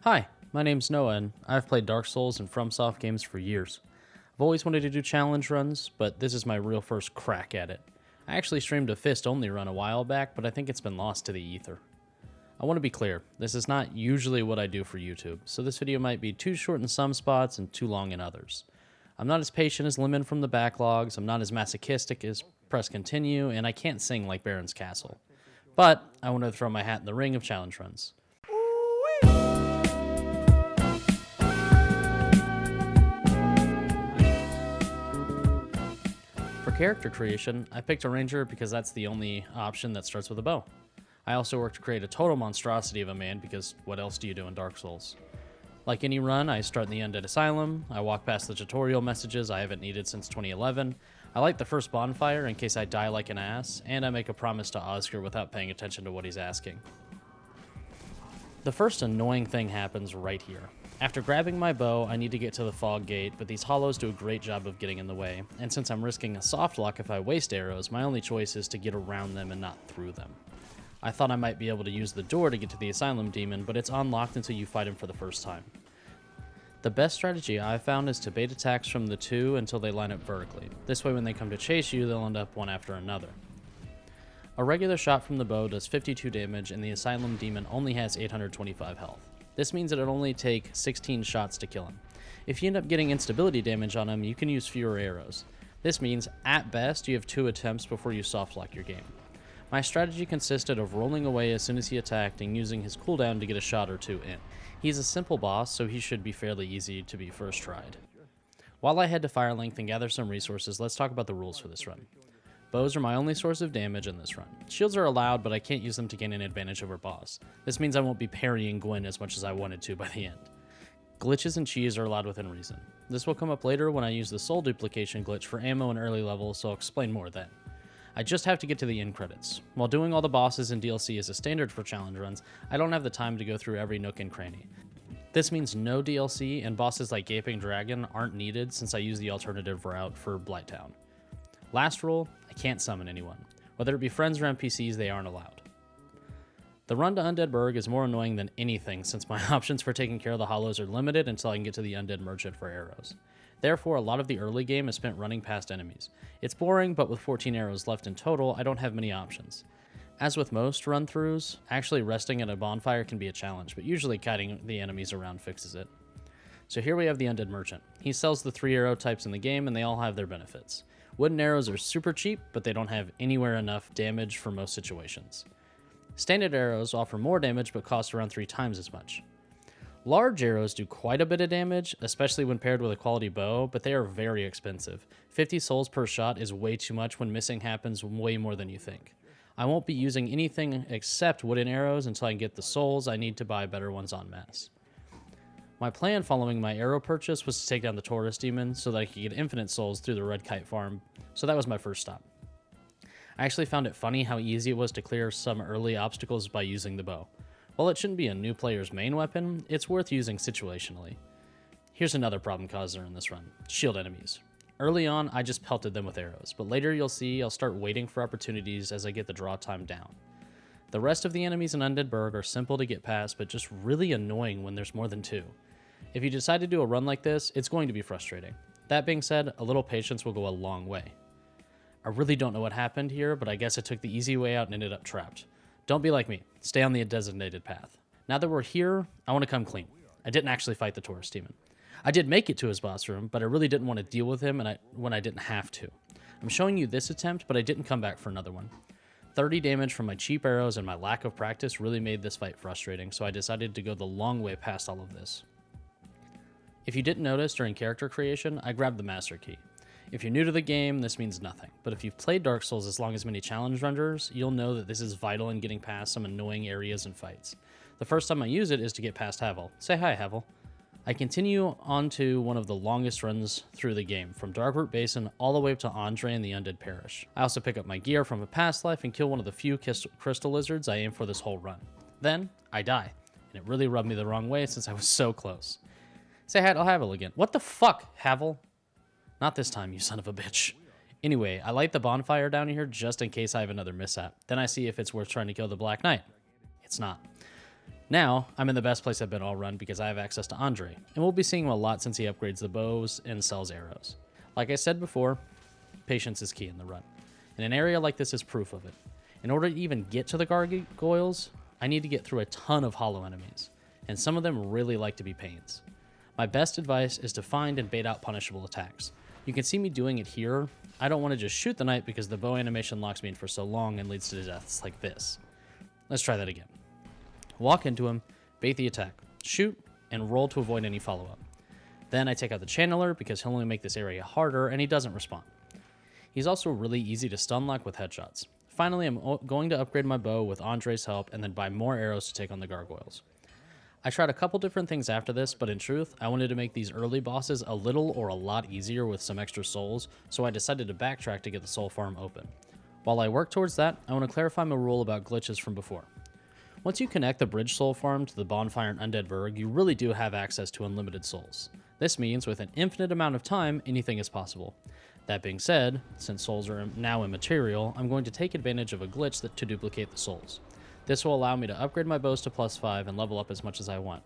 Hi, my name's Noah, and I've played Dark Souls and FromSoft games for years. I've always wanted to do challenge runs, but this is my real first crack at it. I actually streamed a fist-only run a while back, but I think it's been lost to the ether. I want to be clear, this is not usually what I do for YouTube, so this video might be too short in some spots and too long in others. I'm not as patient as Lemon from the backlogs, I'm not as masochistic as Press Continue, and I can't sing like Baron's Castle. But I want to throw my hat in the ring of challenge runs. For character creation, I picked a ranger because that's the only option that starts with a bow. I also worked to create a total monstrosity of a man because what else do you do in Dark Souls? Like any run, I start in the Undead Asylum, I walk past the tutorial messages I haven't needed since 2011, I light the first bonfire in case I die like an ass, and I make a promise to Oscar without paying attention to what he's asking. The first annoying thing happens right here. After grabbing my bow, I need to get to the fog gate, but these hollows do a great job of getting in the way, and since I'm risking a soft lock if I waste arrows, my only choice is to get around them and not through them. I thought I might be able to use the door to get to the Asylum Demon, but it's unlocked until you fight him for the first time. The best strategy I've found is to bait attacks from the two until they line up vertically. This way when they come to chase you, they'll end up one after another. A regular shot from the bow does 52 damage, and the Asylum Demon only has 825 health. This means that it'll only take 16 shots to kill him. If you end up getting instability damage on him, you can use fewer arrows. This means, at best, you have 2 attempts before you softlock your game. My strategy consisted of rolling away as soon as he attacked and using his cooldown to get a shot or two in. He's a simple boss, so he should be fairly easy to be first tried. While I head to Firelink and gather some resources, let's talk about the rules for this run. Bows are my only source of damage in this run. Shields are allowed, but I can't use them to gain an advantage over boss. This means I won't be parrying Gwyn as much as I wanted to by the end. Glitches and cheese are allowed within reason. This will come up later when I use the soul duplication glitch for ammo in early levels, so I'll explain more then. I just have to get to the end credits. While doing all the bosses and DLC is a standard for challenge runs, I don't have the time to go through every nook and cranny. This means no DLC and bosses like Gaping Dragon aren't needed since I use the alternative route for Blighttown. Last rule, I can't summon anyone. Whether it be friends or NPCs, they aren't allowed. The run to Undead Burg is more annoying than anything since my options for taking care of the hollows are limited until I can get to the Undead Merchant for arrows. Therefore, a lot of the early game is spent running past enemies. It's boring, but with 14 arrows left in total, I don't have many options. As with most run-throughs, actually resting at a bonfire can be a challenge, but usually kiting the enemies around fixes it. So here we have the Undead Merchant. He sells the 3 arrow types in the game, and they all have their benefits. Wooden arrows are super cheap, but they don't have anywhere enough damage for most situations. Standard arrows offer more damage, but cost around 3 times as much. Large arrows do quite a bit of damage, especially when paired with a quality bow, but they are very expensive. 50 souls per shot is way too much when missing happens way more than you think. I won't be using anything except wooden arrows until I get the souls I need to buy better ones en masse. My plan following my arrow purchase was to take down the Taurus Demon so that I could get infinite souls through the Red Kite farm, so that was my first stop. I actually found it funny how easy it was to clear some early obstacles by using the bow. While it shouldn't be a new player's main weapon, it's worth using situationally. Here's another problem causer in this run: shield enemies. Early on, I just pelted them with arrows, but later you'll see I'll start waiting for opportunities as I get the draw time down. The rest of the enemies in Undead Burg are simple to get past, but just really annoying when there's more than 2. If you decide to do a run like this, it's going to be frustrating. That being said, a little patience will go a long way. I really don't know what happened here, but I guess I took the easy way out and ended up trapped. Don't be like me. Stay on the designated path. Now that we're here, I want to come clean. I didn't actually fight the Taurus Demon. I did make it to his boss room, but I really didn't want to deal with him when I didn't have to. I'm showing you this attempt, but I didn't come back for another one. 30 damage from my cheap arrows and my lack of practice really made this fight frustrating, so I decided to go the long way past all of this. If you didn't notice during character creation, I grabbed the Master Key. If you're new to the game, this means nothing, but if you've played Dark Souls as long as many challenge runners, you'll know that this is vital in getting past some annoying areas and fights. The first time I use it is to get past Havel. Say hi, Havel. I continue on to one of the longest runs through the game, from Darkroot Basin all the way up to Andre and the Undead Parish. I also pick up my gear from a past life and kill one of the few crystal lizards I aim for this whole run. Then, I die, and it really rubbed me the wrong way since I was so close. Say hi to Havel again. What the fuck, Havel? Not this time, you son of a bitch. Anyway, I light the bonfire down here just in case I have another mishap. Then I see if it's worth trying to kill the Black Knight. It's not. Now, I'm in the best place I've been all run because I have access to Andre, and we'll be seeing him a lot since he upgrades the bows and sells arrows. Like I said before, patience is key in the run, and an area like this is proof of it. In order to even get to the gargoyles, I need to get through a ton of hollow enemies, and some of them really like to be pains. My best advice is to find and bait out punishable attacks. You can see me doing it here. I don't want to just shoot the knight because the bow animation locks me in for so long and leads to deaths like this. Let's try that again. Walk into him, bait the attack, shoot, and roll to avoid any follow-up. Then I take out the channeler because he'll only make this area harder and he doesn't respond. He's also really easy to stun lock with headshots. Finally, I'm going to upgrade my bow with Andre's help and then buy more arrows to take on the gargoyles. I tried a couple different things after this, but in truth, I wanted to make these early bosses a little or a lot easier with some extra souls, so I decided to backtrack to get the soul farm open. While I work towards that, I want to clarify my rule about glitches from before. Once you connect the bridge soul farm to the bonfire in Undead Burg, you really do have access to unlimited souls. This means with an infinite amount of time, anything is possible. That being said, since souls are now immaterial, I'm going to take advantage of a glitch to duplicate the souls. This will allow me to upgrade my bows to +5 and level up as much as I want.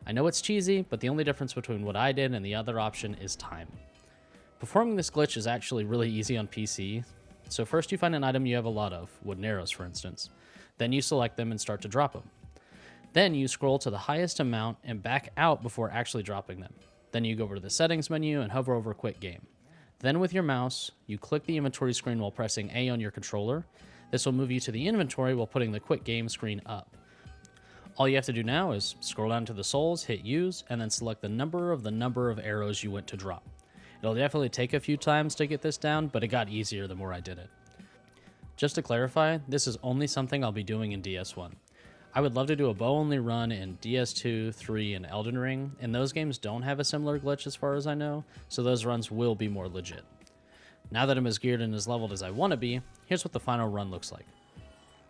I know it's cheesy, but the only difference between what I did and the other option is time. Performing this glitch is actually really easy on PC. So first you find an item you have a lot of, wooden arrows for instance. Then you select them and start to drop them. Then you scroll to the highest amount and back out before actually dropping them. Then you go over to the settings menu and hover over Quick Game. Then with your mouse, you click the inventory screen while pressing A on your controller. This will move you to the inventory while putting the quick game screen up. All you have to do now is scroll down to the souls, hit use, and then select the number of arrows you went to drop. It'll definitely take a few times to get this down, but it got easier the more I did it. Just to clarify, this is only something I'll be doing in DS1. I would love to do a bow-only run in DS2, 3, and Elden Ring, and those games don't have a similar glitch as far as I know, so those runs will be more legit. Now that I'm as geared and as leveled as I want to be, here's what the final run looks like.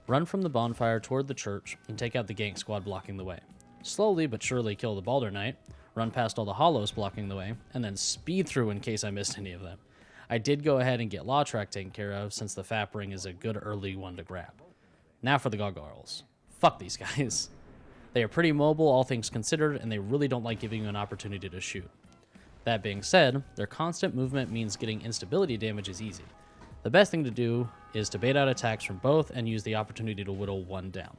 Run from the bonfire toward the church and take out the gank squad blocking the way. Slowly but surely kill the Balder Knight, run past all the hollows blocking the way, and then speed through in case I missed any of them. I did go ahead and get Lautrec taken care of since the Fap Ring is a good early one to grab. Now for the gargoyles. Fuck these guys. They are pretty mobile, all things considered, and they really don't like giving you an opportunity to shoot. That being said, their constant movement means getting instability damage is easy. The best thing to do is to bait out attacks from both and use the opportunity to whittle one down.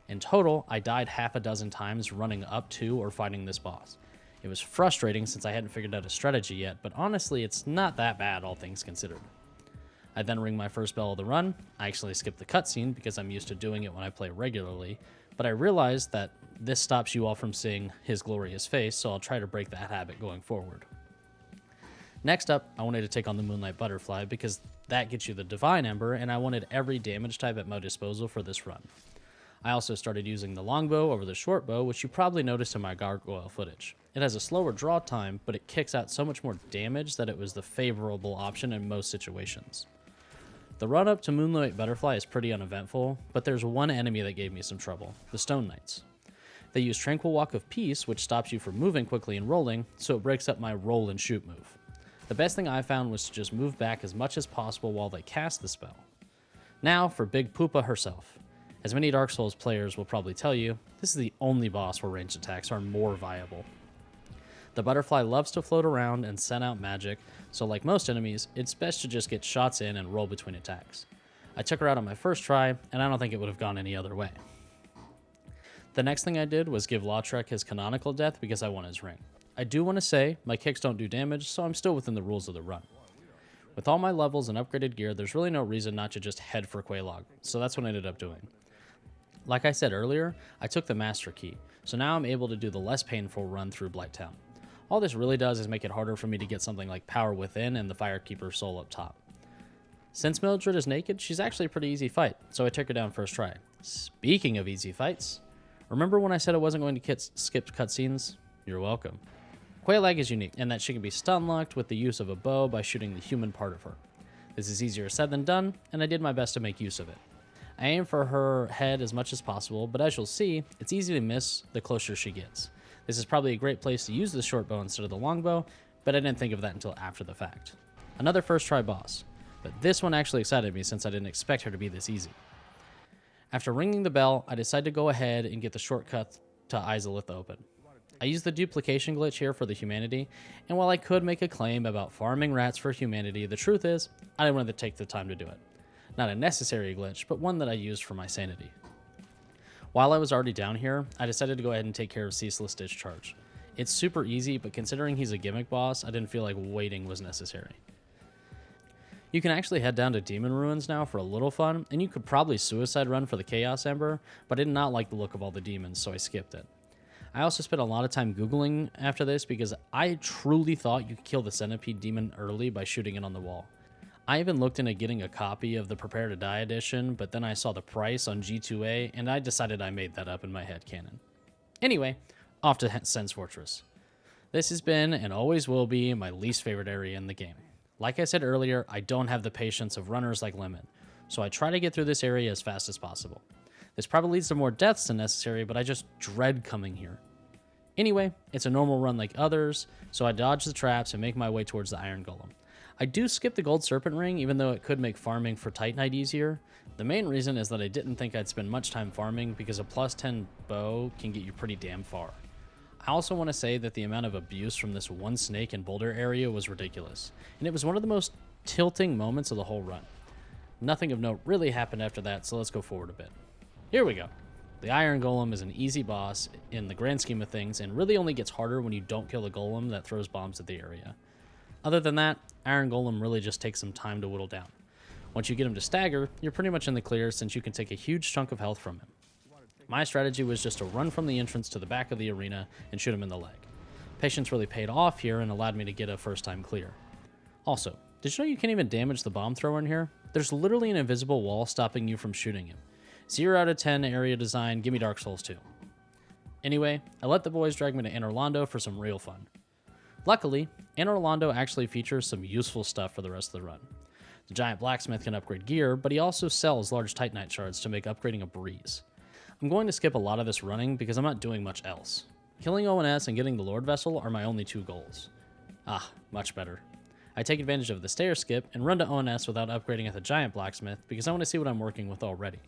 In total, I died half a dozen times running up to or fighting this boss. It was frustrating since I hadn't figured out a strategy yet, but honestly, it's not that bad, all things considered. I then ring my first bell of the run. I actually skipped the cutscene because I'm used to doing it when I play regularly, but I realized that this stops you all from seeing his glorious face, so I'll try to break that habit going forward. Next up, I wanted to take on the Moonlight Butterfly because that gets you the Divine Ember, and I wanted every damage type at my disposal for this run. I also started using the longbow over the short bow, which you probably noticed in my gargoyle footage. It has a slower draw time, but it kicks out so much more damage that it was the favorable option in most situations. The run up to Moonlight Butterfly is pretty uneventful, but there's one enemy that gave me some trouble, the Stone Knights. They use Tranquil Walk of Peace, which stops you from moving quickly and rolling, so it breaks up my roll and shoot move. The best thing I found was to just move back as much as possible while they cast the spell. Now for Big Poopa herself. As many Dark Souls players will probably tell you, this is the only boss where ranged attacks are more viable. The butterfly loves to float around and send out magic, so like most enemies, it's best to just get shots in and roll between attacks. I took her out on my first try, and I don't think it would have gone any other way. The next thing I did was give Lautrec his canonical death because I won his ring. I do want to say, my kicks don't do damage, so I'm still within the rules of the run. With all my levels and upgraded gear, there's really no reason not to just head for Quelaag, so that's what I ended up doing. Like I said earlier, I took the Master Key, so now I'm able to do the less painful run through Blighttown. All this really does is make it harder for me to get something like Power Within and the Firekeeper Soul up top. Since Mildred is naked, she's actually a pretty easy fight, so I took her down first try. Speaking of easy fights, remember when I said I wasn't going to skip cutscenes? You're welcome. Quelaag is unique in that she can be stun locked with the use of a bow by shooting the human part of her. This is easier said than done, and I did my best to make use of it. I aim for her head as much as possible, but as you'll see, it's easy to miss the closer she gets. This is probably a great place to use the short bow instead of the long bow, but I didn't think of that until after the fact. Another first try boss, but this one actually excited me since I didn't expect her to be this easy. After ringing the bell, I decided to go ahead and get the shortcut to Izalith open. I used the duplication glitch here for the humanity, and while I could make a claim about farming rats for humanity, the truth is, I didn't want to take the time to do it. Not a necessary glitch, but one that I used for my sanity. While I was already down here, I decided to go ahead and take care of Ceaseless Discharge. It's super easy, but considering he's a gimmick boss, I didn't feel like waiting was necessary. You can actually head down to Demon Ruins now for a little fun, and you could probably suicide run for the Chaos Ember, but I did not like the look of all the demons, so I skipped it. I also spent a lot of time Googling after this because I truly thought you could kill the Centipede Demon early by shooting it on the wall. I even looked into getting a copy of the Prepare to Die edition, but then I saw the price on G2A, and I decided I made that up in my head canon. Anyway, off to Sen's Fortress. This has been, and always will be, my least favorite area in the game. Like I said earlier, I don't have the patience of runners like Lemon, so I try to get through this area as fast as possible. This probably leads to more deaths than necessary, but I just dread coming here. Anyway, it's a normal run like others, so I dodge the traps and make my way towards the Iron Golem. I do skip the Gold Serpent Ring, even though it could make farming for Titanite easier. The main reason is that I didn't think I'd spend much time farming because a plus 10 bow can get you pretty damn far. I also want to say that the amount of abuse from this one snake and boulder area was ridiculous, and it was one of the most tilting moments of the whole run. Nothing of note really happened after that, so let's go forward a bit. Here we go. The Iron Golem is an easy boss in the grand scheme of things, and really only gets harder when you don't kill a golem that throws bombs at the area. Other than that, Iron Golem really just takes some time to whittle down. Once you get him to stagger, you're pretty much in the clear since you can take a huge chunk of health from him. My strategy was just to run from the entrance to the back of the arena and shoot him in the leg. Patience really paid off here and allowed me to get a first time clear. Also, did you know you can't even damage the bomb thrower in here? There's literally an invisible wall stopping you from shooting him. 0 out of 10 area design, give me Dark Souls 2. Anyway, I let the boys drag me to Anor Londo for some real fun. Luckily, Anor Londo actually features some useful stuff for the rest of the run. The giant blacksmith can upgrade gear, but he also sells large Titanite shards to make upgrading a breeze. I'm going to skip a lot of this running because I'm not doing much else. Killing ONS and getting the Lord Vessel are my only two goals. Ah, much better. I take advantage of the stair skip and run to ONS without upgrading at the giant blacksmith because I want to see what I'm working with already.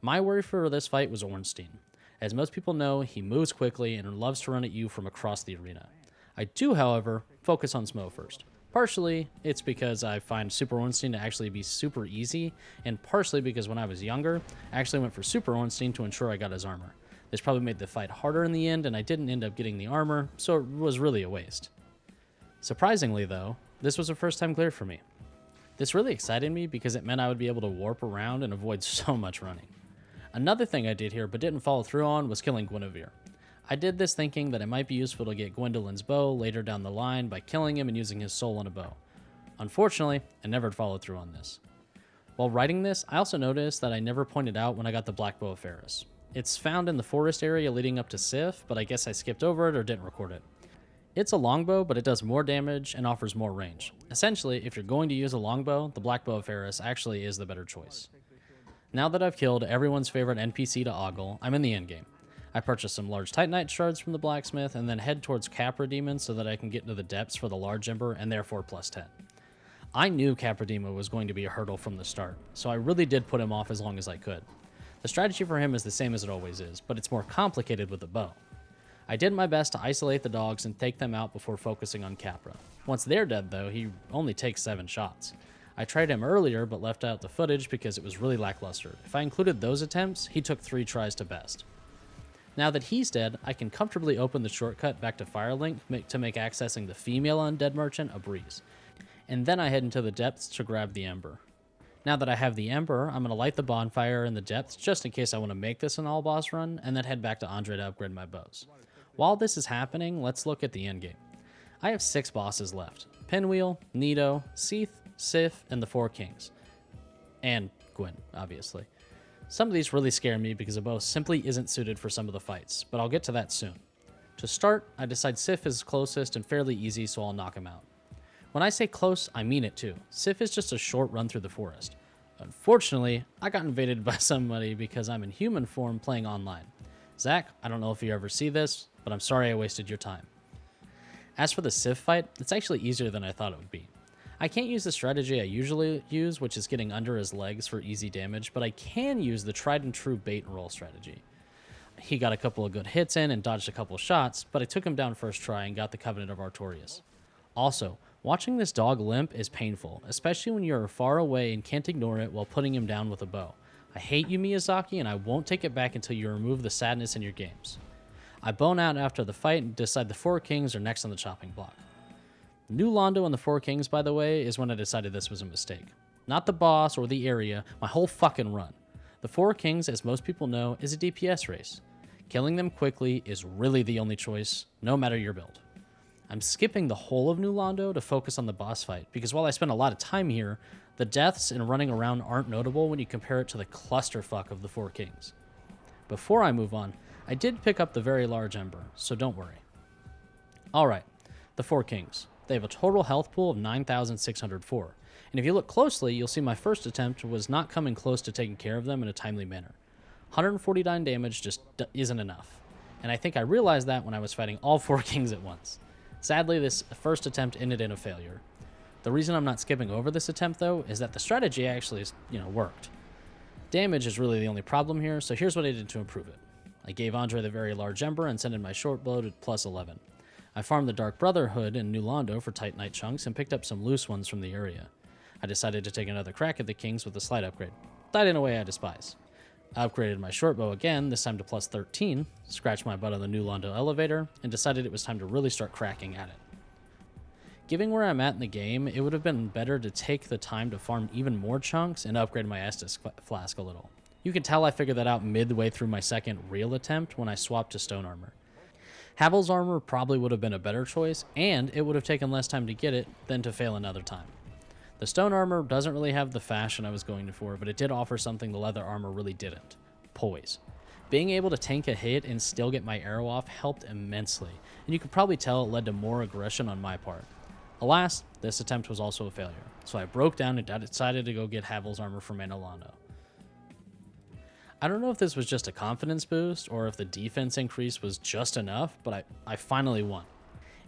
My worry for this fight was Ornstein. As most people know, he moves quickly and loves to run at you from across the arena. I do, however, focus on Smo first. Partially, it's because I find Super Ornstein to actually be super easy, and partially because when I was younger, I actually went for Super Ornstein to ensure I got his armor. This probably made the fight harder in the end, and I didn't end up getting the armor, so it was really a waste. Surprisingly, though, this was a first time clear for me. This really excited me because it meant I would be able to warp around and avoid so much running. Another thing I did here but didn't follow through on was killing Guinevere. I did this thinking that it might be useful to get Gwendolyn's bow later down the line by killing him and using his soul on a bow. Unfortunately, I never followed through on this. While writing this, I also noticed that I never pointed out when I got the Black Bow of Ferris. It's found in the forest area leading up to Sif, but I guess I skipped over it or didn't record it. It's a longbow, but it does more damage and offers more range. Essentially, if you're going to use a longbow, the Black Bow of Ferris actually is the better choice. Now that I've killed everyone's favorite NPC to ogle, I'm in the endgame. I purchased some large Titanite shards from the blacksmith and then head towards Capra Demon so that I can get into the depths for the large ember and therefore plus 10. I knew Capra Demon was going to be a hurdle from the start, so I really did put him off as long as I could. The strategy for him is the same as it always is, but it's more complicated with the bow. I did my best to isolate the dogs and take them out before focusing on Capra. Once they're dead though, he only takes 7 shots. I tried him earlier but left out the footage because it was really lackluster. If I included those attempts, he took 3 tries to best. Now that he's dead, I can comfortably open the shortcut back to Firelink to make accessing the female undead merchant a breeze. And then I head into the depths to grab the Ember. Now that I have the Ember, I'm going to light the bonfire in the depths just in case I want to make this an all-boss run, and then head back to Andre to upgrade my bows. While this is happening, let's look at the endgame. I have 6 bosses left. Pinwheel, Nito, Seath, Sif, and the 4 Kings. And Gwyn, obviously. Some of these really scare me because a bow simply isn't suited for some of the fights, but I'll get to that soon. To start, I decide Sif is closest and fairly easy, so I'll knock him out. When I say close, I mean it too. Sif is just a short run through the forest. Unfortunately, I got invaded by somebody because I'm in human form playing online. Zach, I don't know if you ever see this, but I'm sorry I wasted your time. As for the Sif fight, it's actually easier than I thought it would be. I can't use the strategy I usually use, which is getting under his legs for easy damage, but I can use the tried and true bait and roll strategy. He got a couple of good hits in and dodged a couple of shots, but I took him down first try and got the Covenant of Artorias. Also, watching this dog limp is painful, especially when you're far away and can't ignore it while putting him down with a bow. I hate you, Miyazaki, and I won't take it back until you remove the sadness in your games. I bone out after the fight and decide the Four Kings are next on the chopping block. New Londo and the Four Kings, by the way, is when I decided this was a mistake. Not the boss or the area, my whole fucking run. The Four Kings, as most people know, is a DPS race. Killing them quickly is really the only choice, no matter your build. I'm skipping the whole of New Londo to focus on the boss fight, because while I spend a lot of time here, the deaths and running around aren't notable when you compare it to the clusterfuck of the Four Kings. Before I move on, I did pick up the very large Ember, so don't worry. Alright, the Four Kings. They have a total health pool of 9,604, and if you look closely, you'll see my first attempt was not coming close to taking care of them in a timely manner. 149 damage just isn't enough, and I think I realized that when I was fighting all Four Kings at once. Sadly, this first attempt ended in a failure. The reason I'm not skipping over this attempt, though, is that the strategy actually, worked. Damage is really the only problem here, so here's what I did to improve it. I gave Andre the very large Ember and sent in my short bow to plus 11. I farmed the Dark Brotherhood in New Londo for Titanite chunks and picked up some loose ones from the area. I decided to take another crack at the Kings with a slight upgrade. Died in a way I despise. I upgraded my short bow again, this time to plus 13, scratched my butt on the New Londo elevator, and decided it was time to really start cracking at it. Given where I'm at in the game, it would have been better to take the time to farm even more chunks and upgrade my Estus flask a little. You can tell I figured that out midway through my second real attempt when I swapped to stone armor. Havel's armor probably would have been a better choice, and it would have taken less time to get it than to fail another time. The stone armor doesn't really have the fashion I was going for, but it did offer something the leather armor really didn't: poise. Being able to tank a hit and still get my arrow off helped immensely, and you could probably tell it led to more aggression on my part. Alas, this attempt was also a failure, so I broke down and decided to go get Havel's armor from Manolano. I don't know if this was just a confidence boost or if the defense increase was just enough, but I finally won.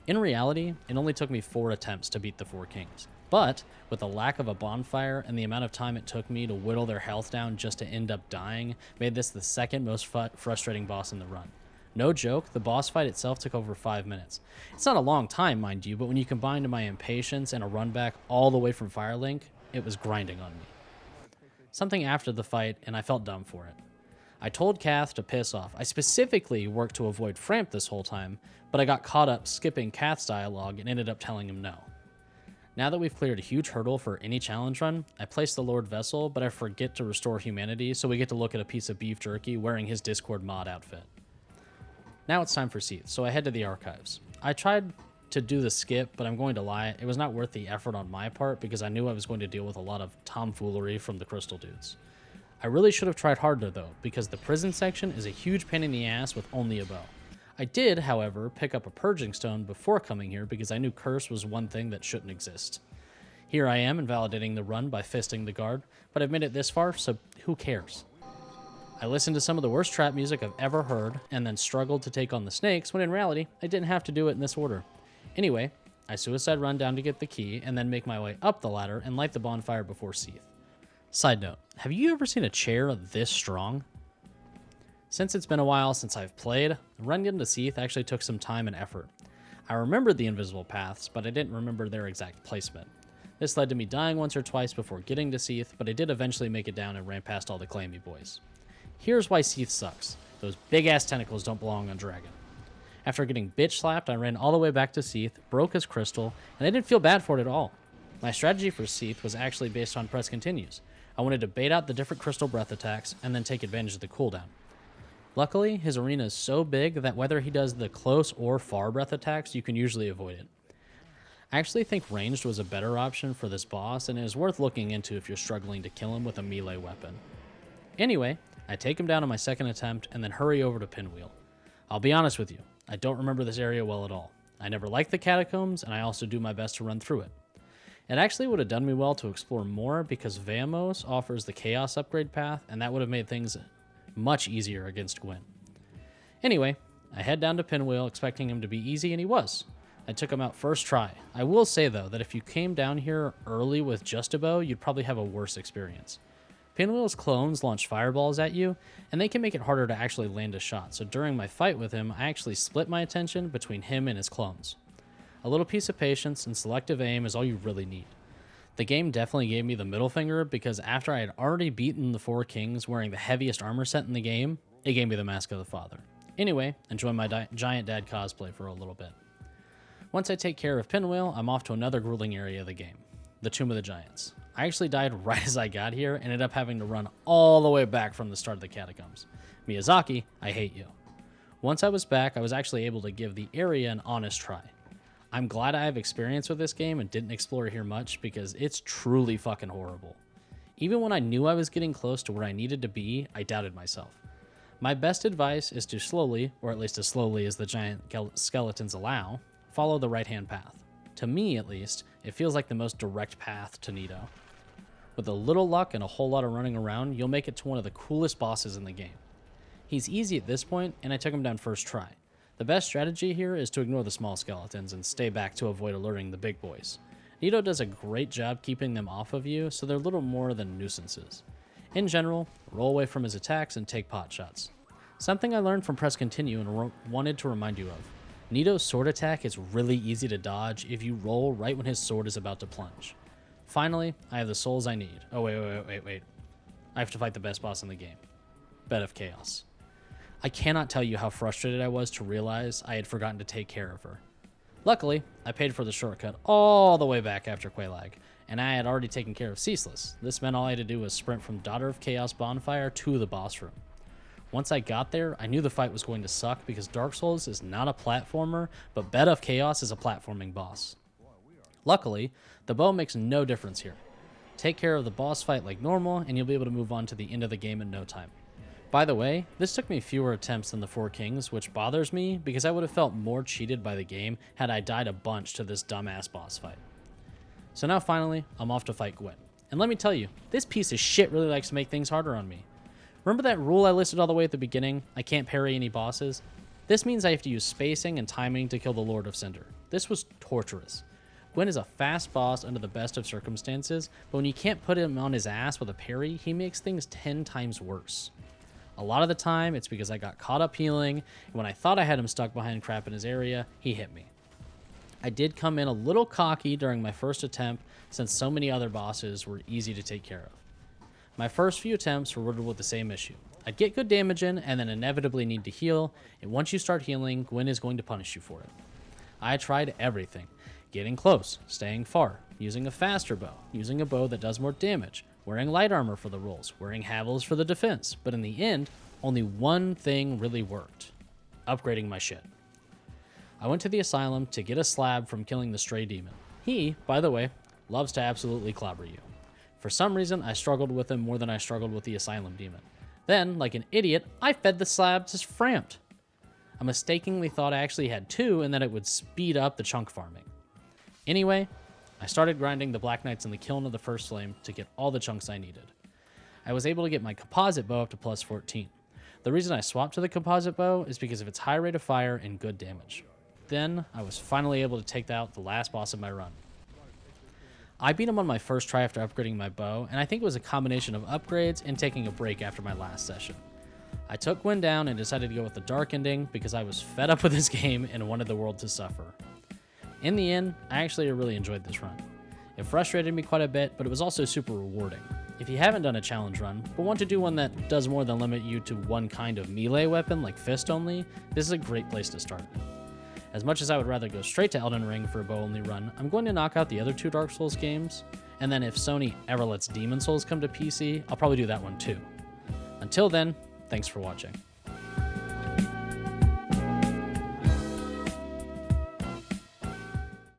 In reality, it only took me 4 attempts to beat the Four Kings, but with the lack of a bonfire and the amount of time it took me to whittle their health down just to end up dying, made this the second most frustrating boss in the run. No joke, the boss fight itself took over 5 minutes. It's not a long time, mind you, but when you combine my impatience and a run back all the way from Firelink, it was grinding on me. Something after the fight, and I felt dumb for it. I told Kath to piss off. I specifically worked to avoid Framp this whole time, but I got caught up skipping Kath's dialogue and ended up telling him no. Now that we've cleared a huge hurdle for any challenge run, I place the Lord Vessel, but I forget to restore humanity, so we get to look at a piece of beef jerky wearing his Discord mod outfit. Now it's time for Seath, so I head to the archives. I tried to do the skip, but I'm going to lie, it was not worth the effort on my part because I knew I was going to deal with a lot of tomfoolery from the Crystal Dudes. I really should have tried harder though, because the prison section is a huge pain in the ass with only a bow. I did, however, pick up a purging stone before coming here because I knew curse was one thing that shouldn't exist. Here I am invalidating the run by fisting the guard, but I've made it this far, so who cares? I listened to some of the worst trap music I've ever heard, and then struggled to take on the snakes, when in reality, I didn't have to do it in this order. Anyway, I suicide run down to get the key, and then make my way up the ladder and light the bonfire before Seath. Side note, have you ever seen a chair this strong? Since it's been a while since I've played, the run into Seath actually took some time and effort. I remembered the invisible paths, but I didn't remember their exact placement. This led to me dying once or twice before getting to Seath, but I did eventually make it down and ran past all the clammy boys. Here's why Seath sucks. Those big-ass tentacles don't belong on Dragon. After getting bitch-slapped, I ran all the way back to Seath, broke his crystal, and I didn't feel bad for it at all. My strategy for Seath was actually based on press continues. I wanted to bait out the different crystal breath attacks, and then take advantage of the cooldown. Luckily, his arena is so big that whether he does the close or far breath attacks, you can usually avoid it. I actually think ranged was a better option for this boss, and it is worth looking into if you're struggling to kill him with a melee weapon. Anyway, I take him down on my second attempt and then hurry over to Pinwheel. I'll be honest with you, I don't remember this area well at all. I never liked the catacombs, and I also do my best to run through it. It actually would have done me well to explore more because Vamos offers the Chaos upgrade path, and that would have made things much easier against Gwyn. Anyway, I head down to Pinwheel expecting him to be easy, and he was. I took him out first try. I will say though that if you came down here early with just a bow, you'd probably have a worse experience. Pinwheel's clones launch fireballs at you, and they can make it harder to actually land a shot, so during my fight with him, I actually split my attention between him and his clones. A little piece of patience and selective aim is all you really need. The game definitely gave me the middle finger because after I had already beaten the 4 kings wearing the heaviest armor set in the game, it gave me the Mask of the Father. Anyway, enjoy my Giant Dad cosplay for a little bit. Once I take care of Pinwheel, I'm off to another grueling area of the game, the Tomb of the Giants. I actually died right as I got here and ended up having to run all the way back from the start of the catacombs. Miyazaki, I hate you. Once I was back, I was actually able to give the area an honest try. I'm glad I have experience with this game and didn't explore here much because it's truly fucking horrible. Even when I knew I was getting close to where I needed to be, I doubted myself. My best advice is to slowly, or at least as slowly as the giant skeletons allow, follow the right-hand path. To me, at least, it feels like the most direct path to Nito. With a little luck and a whole lot of running around, you'll make it to one of the coolest bosses in the game. He's easy at this point, and I took him down first try. The best strategy here is to ignore the small skeletons and stay back to avoid alerting the big boys. Nito does a great job keeping them off of you, so they're little more than nuisances. In general, roll away from his attacks and take pot shots. Something I learned from Press Continue and wanted to remind you of. Nito's sword attack is really easy to dodge if you roll right when his sword is about to plunge. Finally, I have the souls I need. Oh, wait. I have to fight the best boss in the game. Bed of Chaos. I cannot tell you how frustrated I was to realize I had forgotten to take care of her. Luckily, I paid for the shortcut all the way back after Quelaag, and I had already taken care of Ceaseless. This meant all I had to do was sprint from Daughter of Chaos Bonfire to the boss room. Once I got there, I knew the fight was going to suck because Dark Souls is not a platformer, but Bed of Chaos is a platforming boss. Luckily, the bow makes no difference here. Take care of the boss fight like normal, and you'll be able to move on to the end of the game in no time. By the way, this took me fewer attempts than the 4 kings, which bothers me because I would have felt more cheated by the game had I died a bunch to this dumbass boss fight. So now finally, I'm off to fight Gwyn. And let me tell you, this piece of shit really likes to make things harder on me. Remember that rule I listed all the way at the beginning? I can't parry any bosses? This means I have to use spacing and timing to kill the Lord of Cinder. This was torturous. Gwyn is a fast boss under the best of circumstances, but when you can't put him on his ass with a parry, he makes things 10 times worse. A lot of the time, it's because I got caught up healing, and when I thought I had him stuck behind crap in his area, he hit me. I did come in a little cocky during my first attempt, since so many other bosses were easy to take care of. My first few attempts were riddled with the same issue. I'd get good damage in, and then inevitably need to heal, and once you start healing, Gwyn is going to punish you for it. I tried everything. Getting close, staying far, using a faster bow, using a bow that does more damage, wearing light armor for the rolls, wearing Havels for the defense, but in the end, only one thing really worked. Upgrading my shit. I went to the asylum to get a slab from killing the stray demon. He, by the way, loves to absolutely clobber you. For some reason, I struggled with him more than I struggled with the asylum demon. Then, like an idiot, I fed the slab to Frampt. I mistakenly thought I actually had 2 and that it would speed up the chunk farming. Anyway, I started grinding the Black Knights in the Kiln of the First Flame to get all the chunks I needed. I was able to get my composite bow up to plus 14. The reason I swapped to the composite bow is because of its high rate of fire and good damage. Then, I was finally able to take out the last boss of my run. I beat him on my first try after upgrading my bow, and I think it was a combination of upgrades and taking a break after my last session. I took Gwyn down and decided to go with the dark ending because I was fed up with this game and wanted the world to suffer. In the end, I actually really enjoyed this run. It frustrated me quite a bit, but it was also super rewarding. If you haven't done a challenge run, but want to do one that does more than limit you to one kind of melee weapon like fist only, this is a great place to start. As much as I would rather go straight to Elden Ring for a bow only run, I'm going to knock out the other 2 Dark Souls games, and then if Sony ever lets Demon Souls come to PC, I'll probably do that one too. Until then, thanks for watching.